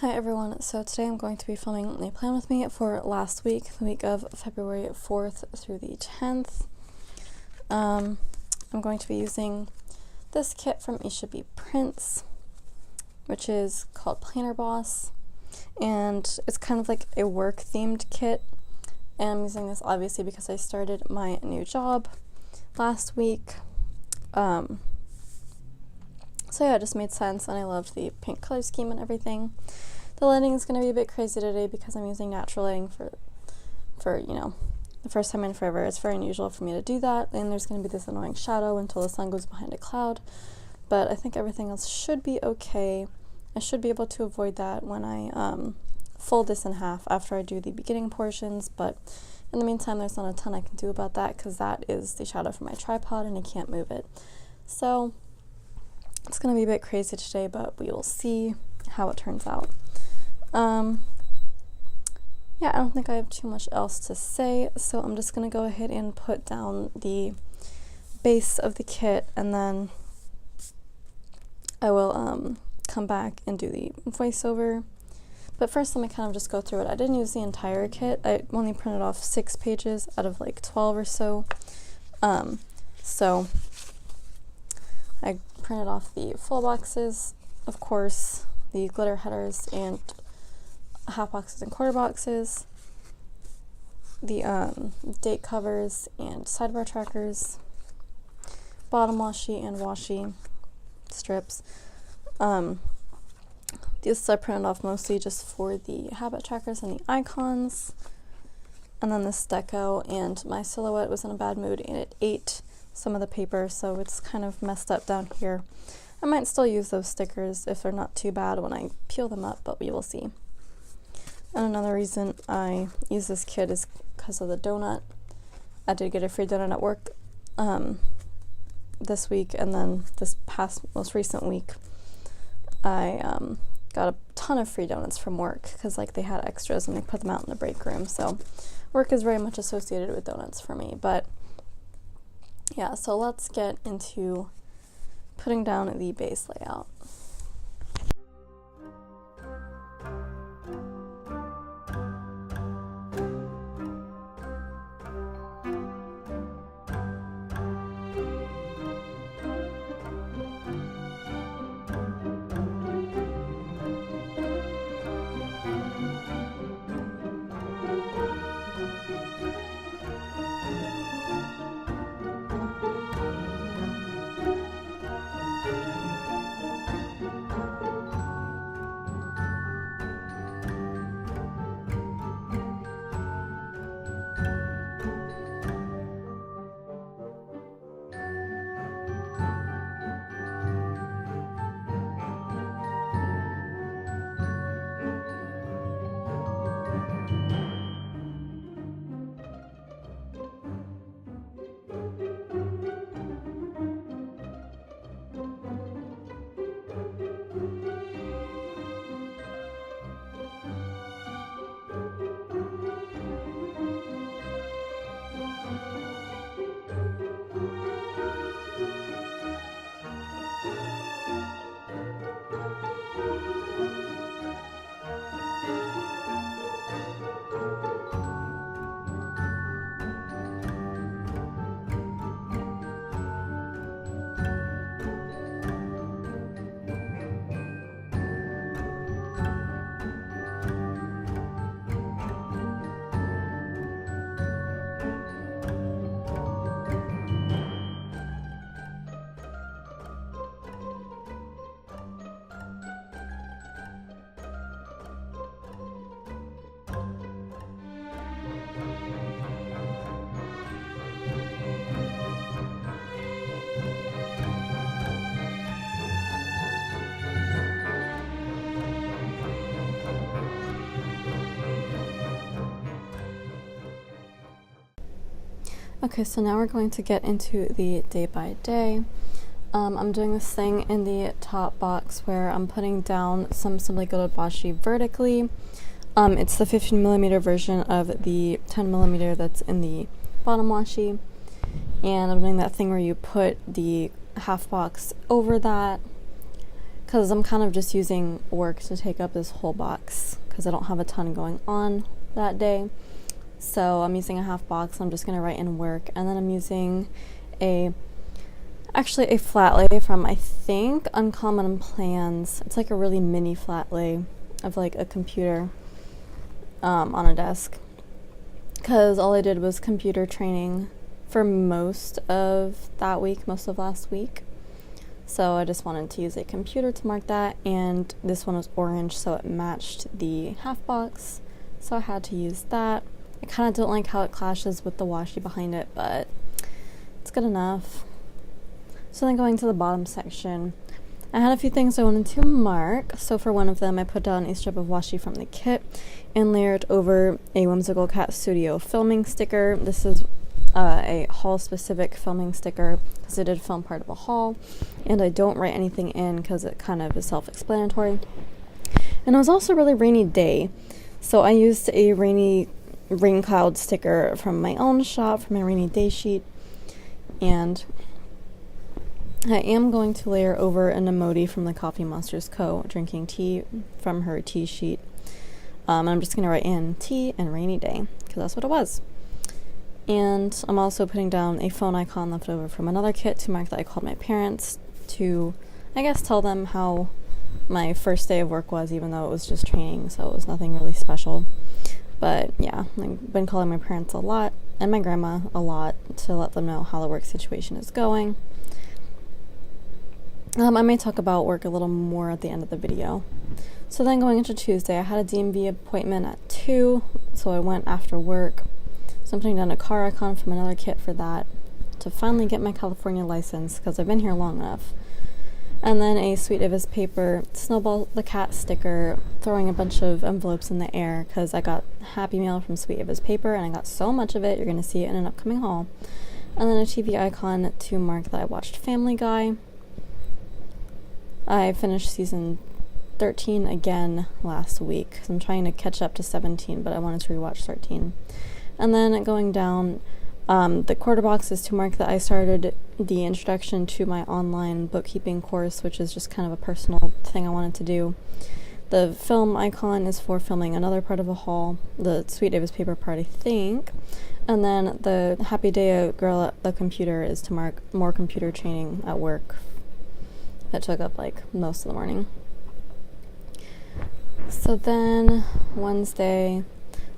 Hi everyone, so today I'm going to be filming a plan with me for last week, the week of February 4th through the 10th. I'm going to be using this kit from Esha Prints, which is called Planner Boss, and it's kind of like a work themed kit, and I'm using this obviously because I started my new job last week. So yeah, it just made sense, and I loved the pink color scheme and everything. The lighting is going to be a bit crazy today because I'm using natural lighting for the first time in forever. It's very unusual for me to do that, and there's going to be this annoying shadow until the sun goes behind a cloud, but I think everything else should be okay. I should be able to avoid that when I fold this in half after I do the beginning portions, but in the meantime there's not a ton I can do about that because that is the shadow from my tripod and I can't move it. So it's going to be a bit crazy today, but we will see how it turns out. Yeah, I don't think I have too much else to say, so I'm just going to go ahead and put down the base of the kit, and then I will come back and do the voiceover. But first, let me kind of just go through it. I didn't use the entire kit. I only printed off 6 pages out of like 12 or so. So I printed off the full boxes, of course, the glitter headers and half boxes and quarter boxes, the date covers and sidebar trackers, bottom washi and washi strips. These I printed off mostly just for the habit trackers and the icons, and then this deco, and my silhouette was in a bad mood and it ate some of the paper, so it's kind of messed up down here. I might still use those stickers if they're not too bad when I peel them up, but we will see. And another reason I use this kit is because of the donut. I did get a free donut at work this week, and then this most recent week I got a ton of free donuts from work because like they had extras and they put them out in the break room. So work is very much associated with donuts for me. But yeah, so let's get into putting down the base layout. Okay, so now we're going to get into the day by day. I'm doing this thing in the top box where I'm putting down some simply gilded washi vertically. It's the 15mm version of the 10mm that's in the bottom washi, and I'm doing that thing where you put the half box over that, because I'm kind of just using work to take up this whole box because I don't have a ton going on that day. So I'm using a half box. I'm just going to write in work, and then I'm using actually a flat lay from, I think, Uncommon Plans. It's like a really mini flat lay of like a computer on a desk, because all I did was computer training for most of that week, most of last week. So I just wanted to use a computer to mark that, and this one was orange, so it matched the half box, so I had to use that. I kind of don't like how it clashes with the washi behind it, but it's good enough. So then going to the bottom section, I had a few things I wanted to mark. So for one of them, I put down a strip of washi from the kit and layered over a Whimsical Cat Studio filming sticker. This is a haul-specific filming sticker because I did film part of a haul, and I don't write anything in because it kind of is self-explanatory. And it was also a really rainy day, so I used a rain cloud sticker from my own shop for my rainy day sheet, and I am going to layer over an emoji from the Coffee Monsters Co. drinking tea from her tea sheet. And I'm just going to write in tea and rainy day because that's what it was. And I'm also putting down a phone icon left over from another kit to mark that I called my parents to, I guess, tell them how my first day of work was, even though it was just training, so it was nothing really special. But yeah, I've been calling my parents a lot and my grandma a lot to let them know how the work situation is going. I may talk about work a little more at the end of the video. So then going into Tuesday, I had a DMV appointment at 2, so I went after work. So I'm putting down a car icon from another kit for that to finally get my California license because I've been here long enough. And then a Sweet Eva's paper Snowball the Cat sticker, throwing a bunch of envelopes in the air because I got Happy Mail from Sweet Eva's paper and I got so much of it, you're going to see it in an upcoming haul. And then a TV icon to mark that I watched Family Guy. I finished season 13 again last week. I'm trying to catch up to 17, but I wanted to rewatch 13. And then going down, the quarter box is to mark that I started the introduction to my online bookkeeping course, which is just kind of a personal thing I wanted to do. The film icon is for filming another part of a haul, the Sweet Davis paper part, I think. And then the Happy Day Girl at the Computer is to mark more computer training at work. That took up like most of the morning. So then Wednesday,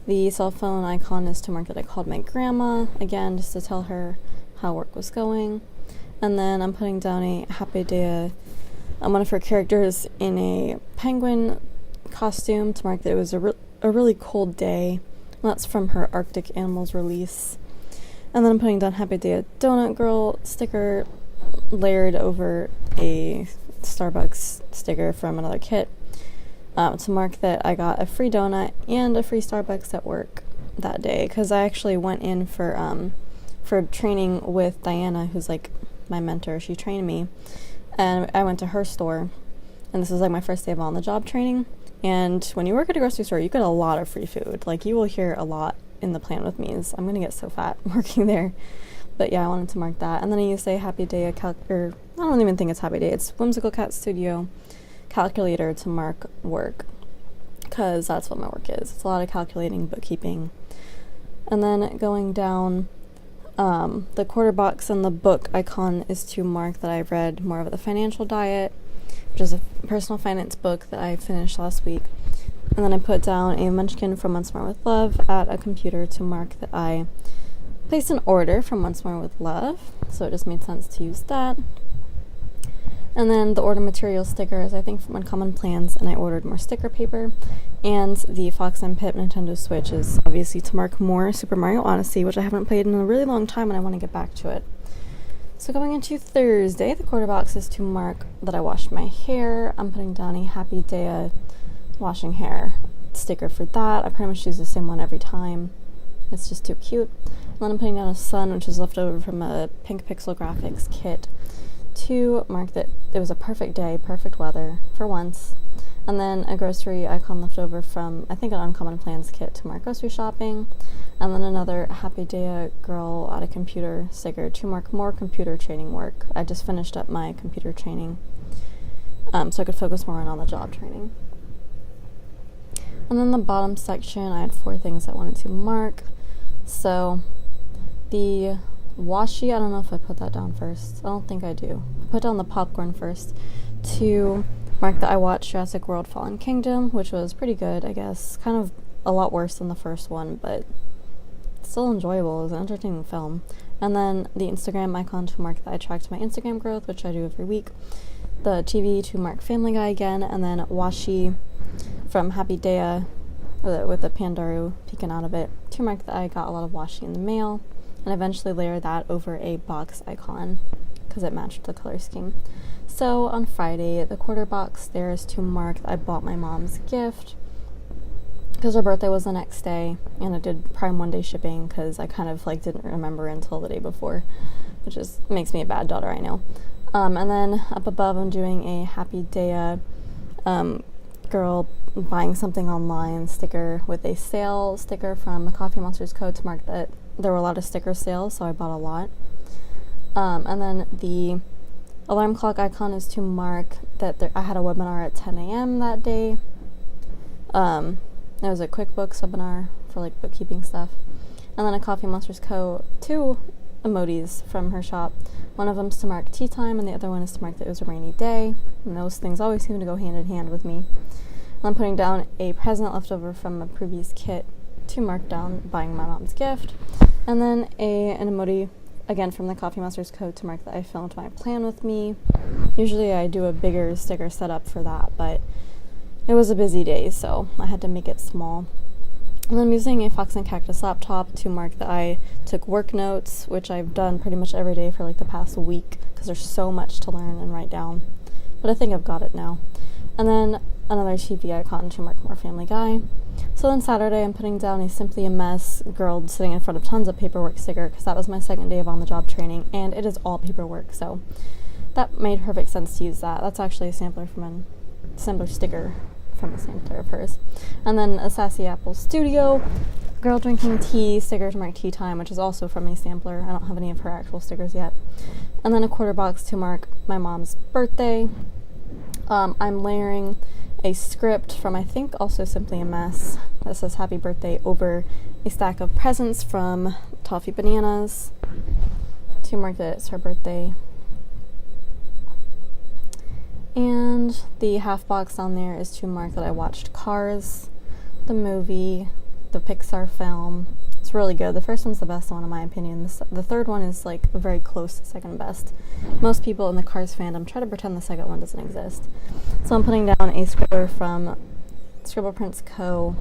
the cell phone icon is to mark that I called my grandma, again, just to tell her how work was going. And then I'm putting down a Happy Day, one of her characters in a penguin costume to mark that it was a really cold day. And that's from her Arctic Animals release. And then I'm putting down Happy Day Donut Girl sticker layered over a Starbucks sticker from another kit. To mark that I got a free donut and a free Starbucks at work that day, because I actually went in for training with Diana, who's like my mentor. She trained me, and I went to her store, and this was like my first day of on-the-job training. And when you work at a grocery store, you get a lot of free food. Like, you will hear a lot in the Plan With Me's. I'm gonna get so fat working there. But yeah, I wanted to mark that. And then I used a Happy Day, I don't even think it's Happy Day, it's Whimsical Cat Studio calculator to mark work, because that's what my work is. It's a lot of calculating, bookkeeping. And then going down, the quarter box and the book icon is to mark that I read more of The Financial Diet, which is a personal finance book that I finished last week. And then I put down a Munchkin from Once More With Love at a computer to mark that I placed an order from Once More With Love, so it just made sense to use that. And then the order material stickers, I think, from Uncommon Plans, and I ordered more sticker paper. And the Fox and Pip Nintendo Switch is obviously to mark more Super Mario Odyssey, which I haven't played in a really long time and I want to get back to it. So going into Thursday, the quarter box is to mark that I washed my hair. I'm putting down a Happy Day washing hair sticker for that. I pretty much use the same one every time. It's just too cute. And then I'm putting down a sun, which is left over from a Pink Pixel Graphics kit, to mark that it was a perfect day, perfect weather, for once. And then a grocery icon left over from, I think, an Uncommon Plans kit to mark grocery shopping. And then another Happy Day Girl at a Computer sticker to mark more computer training work. I just finished up my computer training. so I could focus more on the job training. And then the bottom section, I had 4 things I wanted to mark. So the washi, I don't know if I put that down first. I don't think I do. I put down the popcorn first to mark that I watched Jurassic World Fallen Kingdom, which was pretty good, I guess. Kind of a lot worse than the first one, but still enjoyable. It was an entertaining film. And then the Instagram icon to mark that I tracked my Instagram growth, which I do every week. The TV to mark Family Guy again, and then washi from Happy Dea with the Pandaru peeking out of it to mark that I got a lot of washi in the mail, and eventually layer that over a box icon because it matched the color scheme. So on Friday, the quarter box there is to mark that I bought my mom's gift because her birthday was the next day, and I did Prime 1-day shipping because I kind of didn't remember until the day before, which makes me a bad daughter, I know. And then up above, I'm doing a Happy Dea girl buying something online sticker with a sale sticker from the Coffee Monsters code to mark that there were a lot of sticker sales, so I bought a lot. And then the alarm clock icon is to mark that I had a webinar at 10 a.m. that day. It was a QuickBooks webinar for bookkeeping stuff. And then a Coffee Monsters Co. 2 emojis from her shop. One of them's to mark tea time, and the other one is to mark that it was a rainy day. And those things always seem to go hand in hand with me. And I'm putting down a present left over from a previous kit to mark down buying my mom's gift. And then an emoji, again from the Coffee Monsters code, to mark that I filmed my plan with me. Usually I do a bigger sticker setup for that, but it was a busy day, so I had to make it small. And then I'm using a Fox and Cactus laptop to mark that I took work notes, which I've done pretty much every day for the past week because there's so much to learn and write down. But I think I've got it now. And then another TV icon to mark more Family Guy. So then Saturday, I'm putting down a Simply a Mess girl sitting in front of tons of paperwork sticker because that was my second day of on-the-job training, and it is all paperwork, so that made perfect sense to use that. That's actually a sampler sticker from a sampler of hers. And then a Sassy Apple Studio girl drinking tea sticker to mark tea time, which is also from a sampler. I don't have any of her actual stickers yet. And then a quarter box to mark my mom's birthday. I'm layering a script from, I think, also Simply a Mess that says happy birthday over a stack of presents from Toffee Bananas to mark that it's her birthday. And the half box on there is to mark that I watched Cars, the movie, the Pixar film. It's really good. The first one's the best one in my opinion. The third one is very close to second best. Most people in the Cars fandom try to pretend the second one doesn't exist. So I'm putting down a scribbler from Scribble Prints Co.,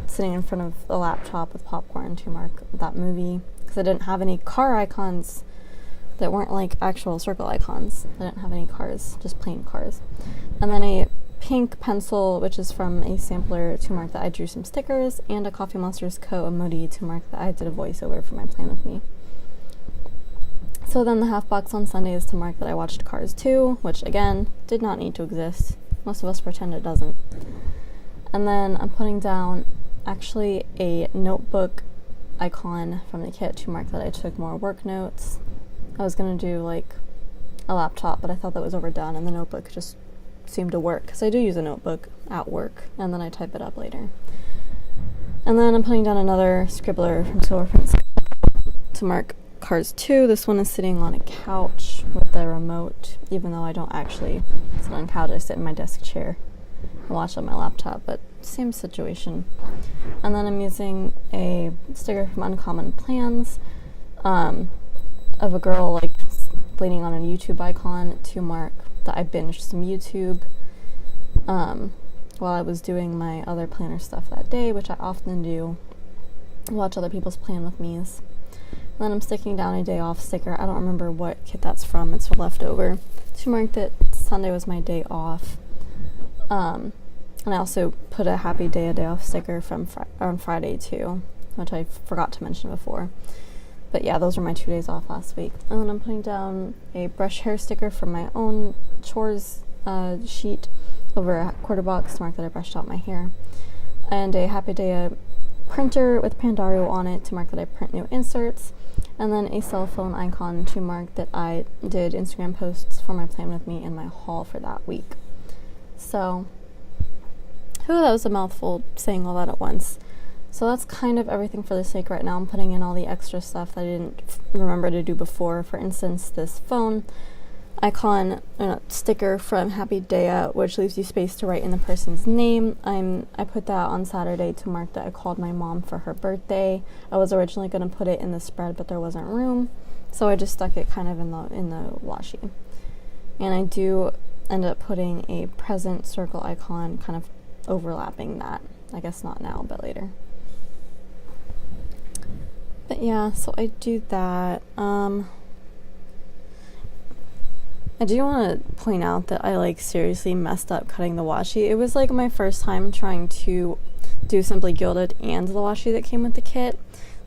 sitting in front of the laptop with popcorn to mark that movie because I didn't have any car icons that weren't actual circle icons. I didn't have any cars, just plain cars. And then a pink pencil, which is from a sampler, to mark that I drew some stickers, and a Coffee Monsters Co. emoji to mark that I did a voiceover for my plan with me. So then the half box on Sunday is to mark that I watched Cars 2, which again, did not need to exist. Most of us pretend it doesn't. And then I'm putting down actually a notebook icon from the kit to mark that I took more work notes. I was going to do a laptop, but I thought that was overdone, and the notebook just seemed to work because I do use a notebook at work, and then I type it up later. And then I'm putting down another scribbler from Silverprint to mark Cars 2. This one is sitting on a couch with the remote, even though I don't actually sit on a couch. I sit in my desk chair and watch on my laptop, but same situation. And then I'm using a sticker from Uncommon Plans of a girl leaning on a YouTube icon to mark that I binged some YouTube while I was doing my other planner stuff that day, which I often do, watch other people's plan with me's. And then I'm sticking down a day off sticker. I don't remember what kit that's from. It's leftover to mark that Sunday was my day off. And I also put a happy day off sticker from on Friday too, which I forgot to mention before. But yeah, those were my 2 days off last week. And then I'm putting down a brush hair sticker from my own chores sheet over a quarter box to mark that I brushed out my hair. And a Happy Day printer with Pandaru on it to mark that I print new inserts. And then a cell phone icon to mark that I did Instagram posts for my plan with me in my haul for that week. So, that was a mouthful saying all that at once. So that's kind of everything for the sink right now. I'm putting in all the extra stuff that I didn't remember to do before. For instance, this phone icon sticker from Happy Day Out, which leaves you space to write in the person's name. I put that on Saturday to mark that I called my mom for her birthday. I was originally going to put it in the spread, but there wasn't room, so I just stuck it kind of in the washi. And I do end up putting a present circle icon kind of overlapping that. I guess not now, but later. But yeah, so I do that. I do want to point out that I seriously messed up cutting the washi. It was my first time trying to do Simply Gilded and the washi that came with the kit,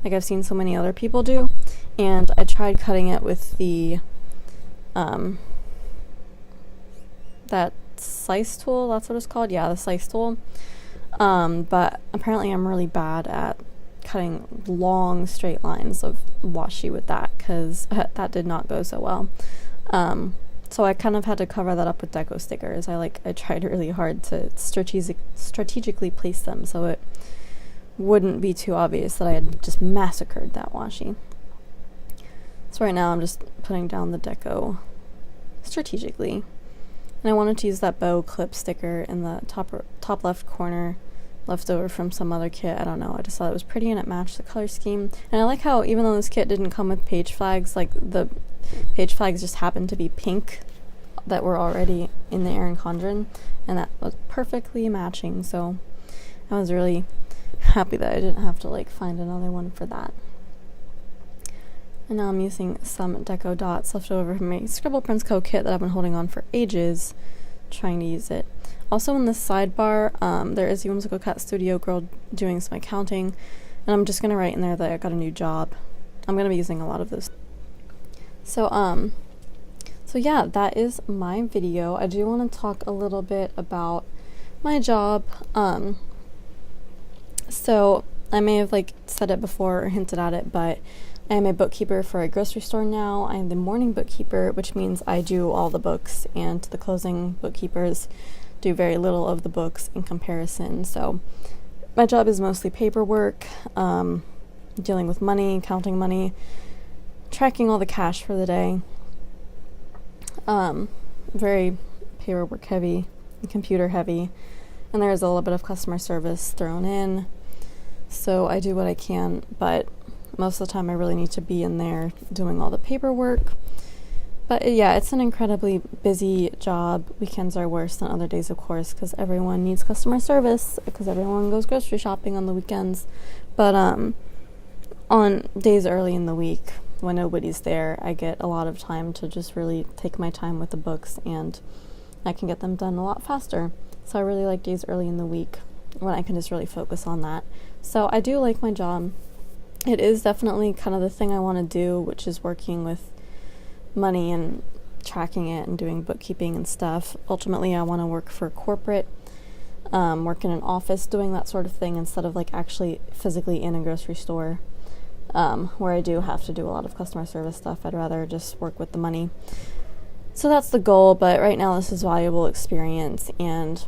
like I've seen so many other people do. And I tried cutting it with the that slice tool, that's what it's called. Yeah, the slice tool. But apparently I'm really bad at cutting long straight lines of washi with that, because that did not go so well. So I kind of had to cover that up with deco stickers. I tried really hard to strategically place them so it wouldn't be too obvious that I had just massacred that washi. So right now I'm just putting down the deco strategically. And I wanted to use that bow clip sticker in the top left corner, left over from some other kit. I don't know, I just thought it was pretty and it matched the color scheme. And I like how even though this kit didn't come with page flags, the page flags just happened to be pink that were already in the Erin Condren, and that was perfectly matching, so I was really happy that I didn't have to find another one for that. And now I'm using some deco dots left over from my Scribble Prints Co. kit that I've been holding on for ages, trying to use it. Also in the sidebar, there is the Whimsical Cat Studio girl doing some accounting, and I'm just going to write in there that I got a new job. I'm going to be using a lot of this. So yeah, that is my video. I do want to talk a little bit about my job. So I may have said it before or hinted at it, but I am a bookkeeper for a grocery store now. I am the morning bookkeeper, which means I do all the books, and the closing bookkeepers do very little of the books in comparison. So my job is mostly paperwork, dealing with money, counting money, tracking all the cash for the day. Very paperwork heavy, computer heavy, and there's a little bit of customer service thrown in. So I do what I can, but most of the time I really need to be in there doing all the paperwork. But yeah, it's an incredibly busy job. Weekends are worse than other days, of course, because everyone needs customer service, because everyone goes grocery shopping on the weekends. But on days early in the week, when nobody's there, I get a lot of time to just really take my time with the books, and I can get them done a lot faster. So I really like days early in the week when I can just really focus on that. So I do like my job. It is definitely kind of the thing I want to do, which is working with money and tracking it and doing bookkeeping and stuff. Ultimately, I want to work for corporate, work in an office doing that sort of thing instead of actually physically in a grocery store. Where I do have to do a lot of customer service stuff. I'd rather just work with the money. So that's the goal, but right now this is valuable experience, and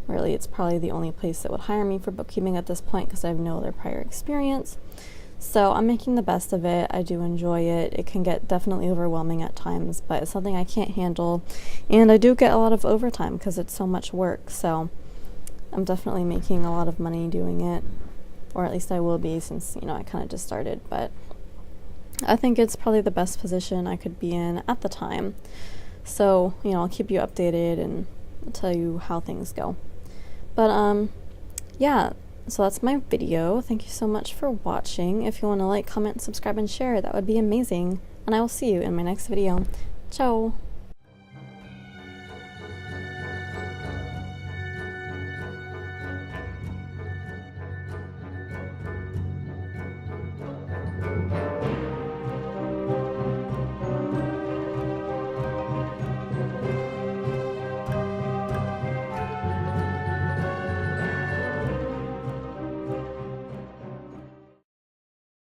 really it's probably the only place that would hire me for bookkeeping at this point because I have no other prior experience. So I'm making the best of it. I do enjoy it. It can get definitely overwhelming at times, but it's something I can't handle, and I do get a lot of overtime because it's so much work. So I'm definitely making a lot of money doing it. Or at least I will be, since, I kind of just started. But I think it's probably the best position I could be in at the time. So, I'll keep you updated and tell you how things go. But, yeah, so that's my video. Thank you so much for watching. If you want to comment, subscribe, and share, that would be amazing. And I will see you in my next video. Ciao!